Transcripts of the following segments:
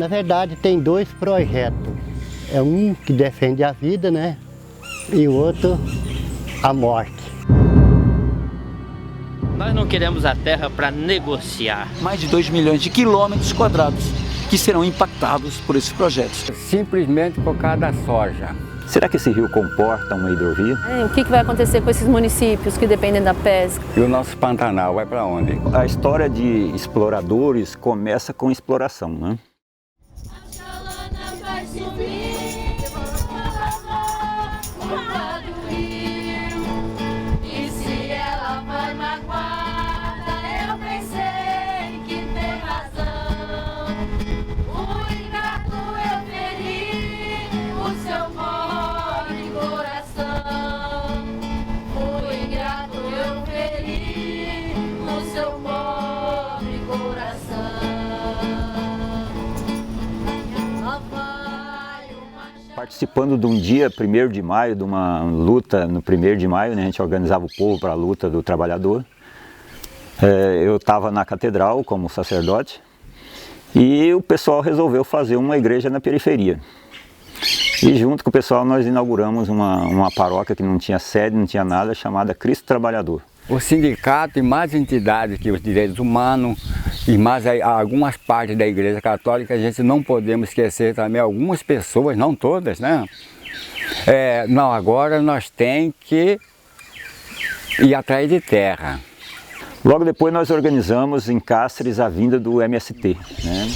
Na verdade, tem dois projetos. É um que defende a vida, né? E o outro, a morte. Nós não queremos a terra para negociar. Mais de 2 milhões de quilômetros quadrados que serão impactados por esses projetos. Simplesmente por causa da soja. Será que esse rio comporta uma hidrovia? O que vai acontecer com esses municípios que dependem da pesca? E o nosso Pantanal vai para onde? A história de exploradores começa com exploração, né? Participando de um dia, 1º de maio, de uma luta, no 1º de maio, né, a gente organizava o povo para a luta do trabalhador. Eu estava na catedral como sacerdote e o pessoal resolveu fazer uma igreja na periferia. E junto com o pessoal nós inauguramos uma paróquia que não tinha sede, não tinha nada, chamada Cristo Trabalhador. O sindicato e mais entidades que os direitos humanos e mais algumas partes da Igreja Católica, a gente não podemos esquecer também algumas pessoas, não todas, né? Não, agora nós temos que ir atrás de terra. Logo depois nós organizamos em Cáceres a vinda do MST, né?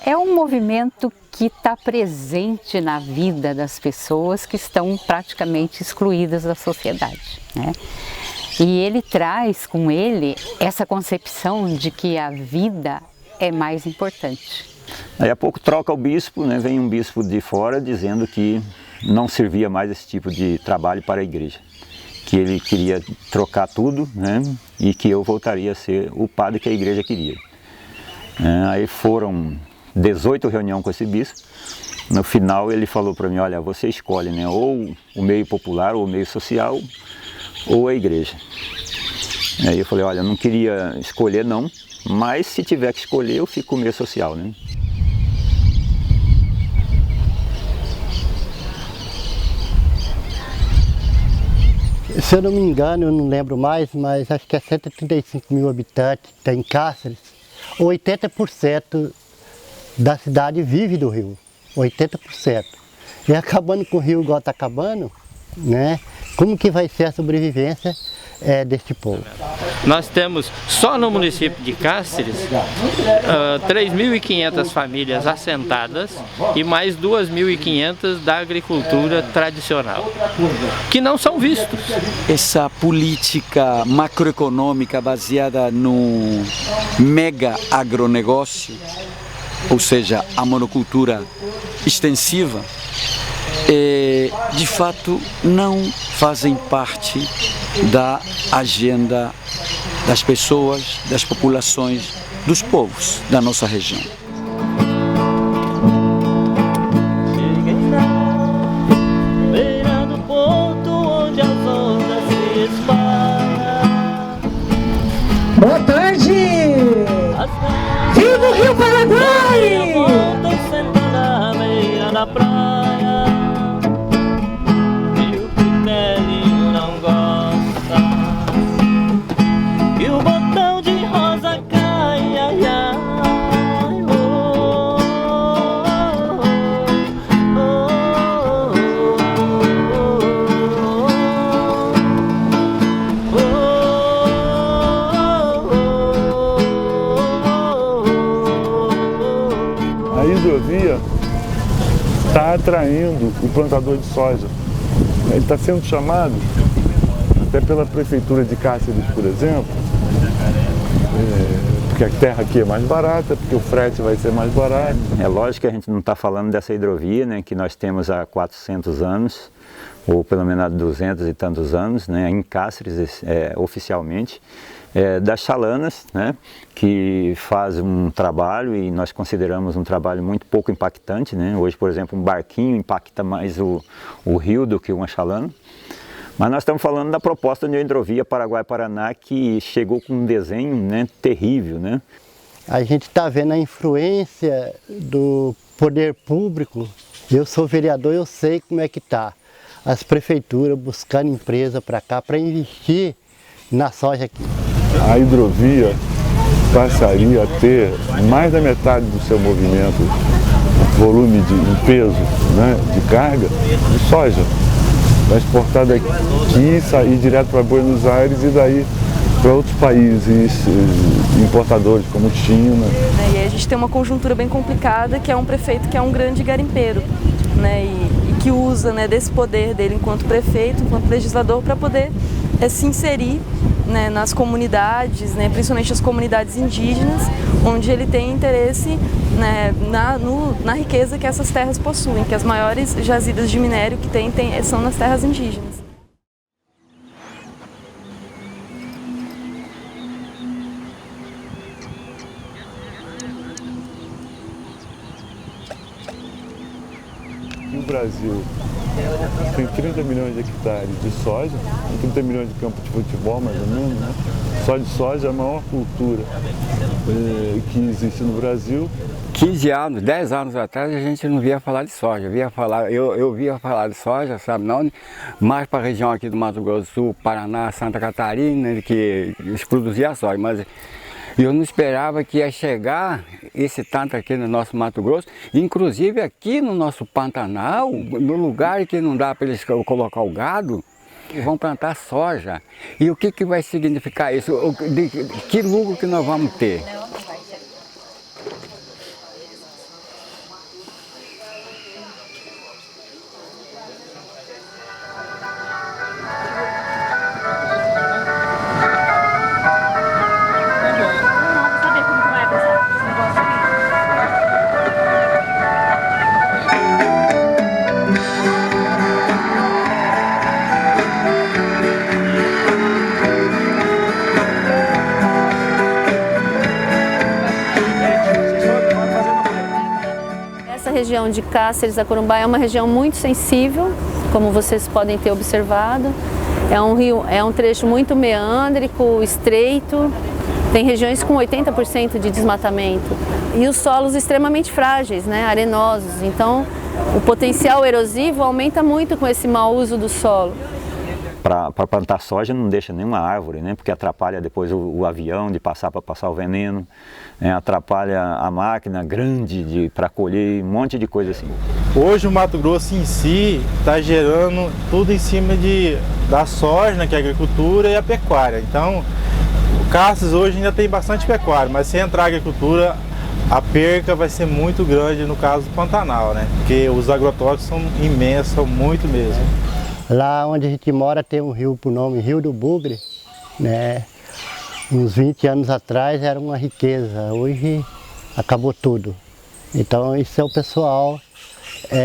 É um movimento que está presente na vida das pessoas que estão praticamente excluídas da sociedade, né? E ele traz com ele essa concepção de que a vida é mais importante. Aí a pouco troca o bispo, né? Vem um bispo de fora dizendo que não servia mais esse tipo de trabalho para a igreja. Que ele queria trocar tudo, né? E que eu voltaria a ser o padre que a igreja queria. Aí foram 18 reuniões com esse bispo. No final ele falou para mim, olha, você escolhe, né? Ou o meio popular ou o meio social, ou a igreja. Aí eu falei, olha, eu não queria escolher não, mas se tiver que escolher eu fico com o meio social, né? Se eu não me engano, eu não lembro mais, mas acho que é 135 mil habitantes tem em Cáceres. 80% da cidade vive do rio, 80%. E acabando com o rio igual está acabando, né? Como que vai ser a sobrevivência deste povo? Nós temos só no município de Cáceres 3.500 famílias assentadas e mais 2.500 da agricultura tradicional, que não são vistos. Essa política macroeconômica baseada no mega agronegócio, ou seja, a monocultura extensiva, de fato não fazem parte da agenda das pessoas, das populações, dos povos da nossa região. Beirando o porto onde as ondas se espalham. Boa tarde! Viva o Rio Paraguai! Voltam sentando à beira da praia. A hidrovia está atraindo o plantador de soja. Ele está sendo chamado, até pela prefeitura de Cáceres, por exemplo, porque a terra aqui é mais barata, porque o frete vai ser mais barato. É lógico que a gente não está falando dessa hidrovia, né, que nós temos há 400 anos, ou pelo menos há 200 e tantos anos, né, em Cáceres, oficialmente, das chalanas, né, que faz um trabalho e nós consideramos um trabalho muito pouco impactante, né? Hoje, por exemplo, um barquinho impacta mais o rio do que uma chalana. Mas nós estamos falando da proposta de hidrovia Paraguai-Paraná, que chegou com um desenho, né, terrível, né? A gente está vendo a influência do poder público, eu sou vereador, eu sei como é que está. As prefeituras buscando empresa para cá, para investir na soja aqui. A hidrovia passaria a ter mais da metade do seu movimento, volume em peso, né, de carga, de soja. Vai exportar daqui e sair direto para Buenos Aires e daí para outros países importadores, como China. E aí a gente tem uma conjuntura bem complicada, que é um prefeito que é um grande garimpeiro, né, e que usa, né, desse poder dele enquanto prefeito, enquanto legislador, para poder se inserir, né, nas comunidades, né, principalmente as comunidades indígenas, onde ele tem interesse, né, na riqueza que essas terras possuem, que as maiores jazidas de minério que são nas terras indígenas. O Brasil tem 30 milhões de hectares de soja, 30 milhões de campos de futebol, mais ou menos, né? Só de soja é a maior cultura que existe no Brasil. 15 anos, 10 anos atrás a gente não via falar de soja, eu via falar de soja, sabe, não, mais para a região aqui do Mato Grosso do Sul, Paraná, Santa Catarina, que eles produziam soja, mas eu não esperava que ia chegar esse tanto aqui no nosso Mato Grosso, inclusive aqui no nosso Pantanal, no lugar que não dá para eles colocar o gado, vão plantar soja. E o que vai significar isso? Que lucro que nós vamos ter? Essa região de Cáceres a Corumbá é uma região muito sensível, como vocês podem ter observado. É um trecho muito meândrico, estreito, tem regiões com 80% de desmatamento e os solos extremamente frágeis, né, arenosos. Então, o potencial erosivo aumenta muito com esse mau uso do solo. Para plantar soja não deixa nenhuma árvore, né? Porque atrapalha depois o avião de passar para passar o veneno, né? Atrapalha a máquina grande para colher, um monte de coisa assim. Hoje o Mato Grosso em si está gerando tudo em cima da soja, né, que é a agricultura, e a pecuária. Então, o Cáceres hoje ainda tem bastante pecuária, mas se entrar a agricultura, a perca vai ser muito grande no caso do Pantanal, né? Porque os agrotóxicos são imensos, são muito mesmo. Lá onde a gente mora tem um rio por nome Rio do Bugre, né? Uns 20 anos atrás era uma riqueza, hoje acabou tudo. Então isso é o pessoal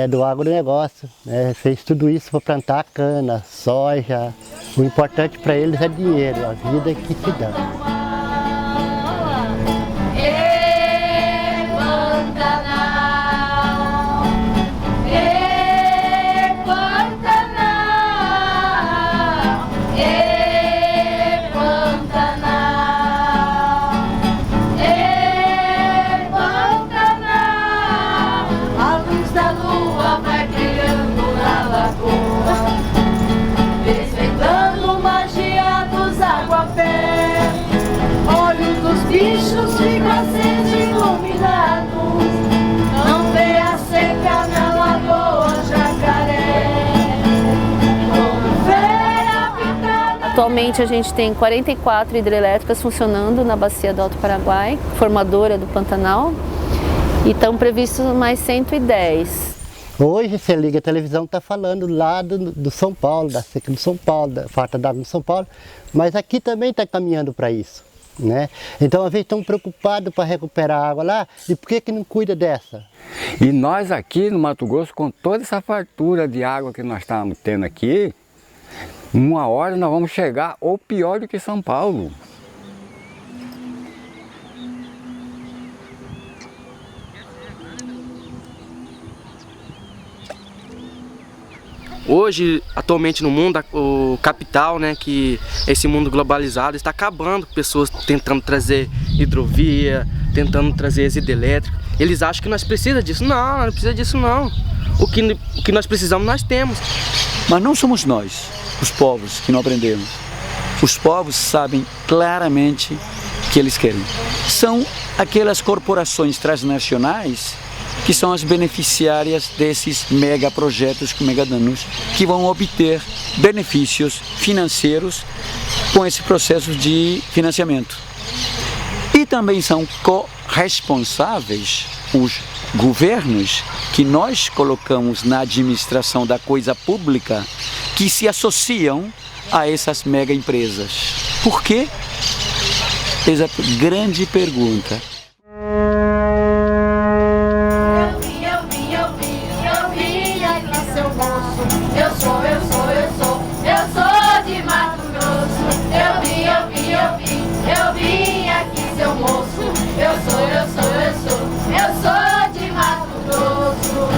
do agronegócio, né? Fez tudo isso para plantar cana, soja. O importante para eles é dinheiro, a vida que se dá. Bichos ficam sendo iluminados, não vê a seca na lagoa Jacaré. Atualmente a gente tem 44 hidrelétricas funcionando na bacia do Alto Paraguai, formadora do Pantanal, e estão previstos mais 110. Hoje você liga a televisão, está falando lá do São Paulo, da seca do São Paulo, da falta d'água no São Paulo, mas aqui também está caminhando para isso. Né? Então, às vezes, estão preocupados para recuperar a água lá, e por que não cuida dessa? E nós aqui no Mato Grosso, com toda essa fartura de água que nós estamos tendo aqui, uma hora nós vamos chegar ou pior do que São Paulo. Hoje, atualmente no mundo, o capital, né, que esse mundo globalizado está acabando com pessoas tentando trazer hidrovia, tentando trazer as hidrelétricas. Eles acham que nós precisamos disso. Não, não precisa disso não. O que nós precisamos, nós temos. Mas não somos nós, os povos, que não aprendemos. Os povos sabem claramente o que eles querem. São aquelas corporações transnacionais que são as beneficiárias desses megaprojetos com megadanos, que vão obter benefícios financeiros com esse processo de financiamento. E também são corresponsáveis os governos que nós colocamos na administração da coisa pública, que se associam a essas mega empresas. Por quê? Essa grande pergunta. Eu vim aqui, seu moço. Eu sou de Mato Grosso.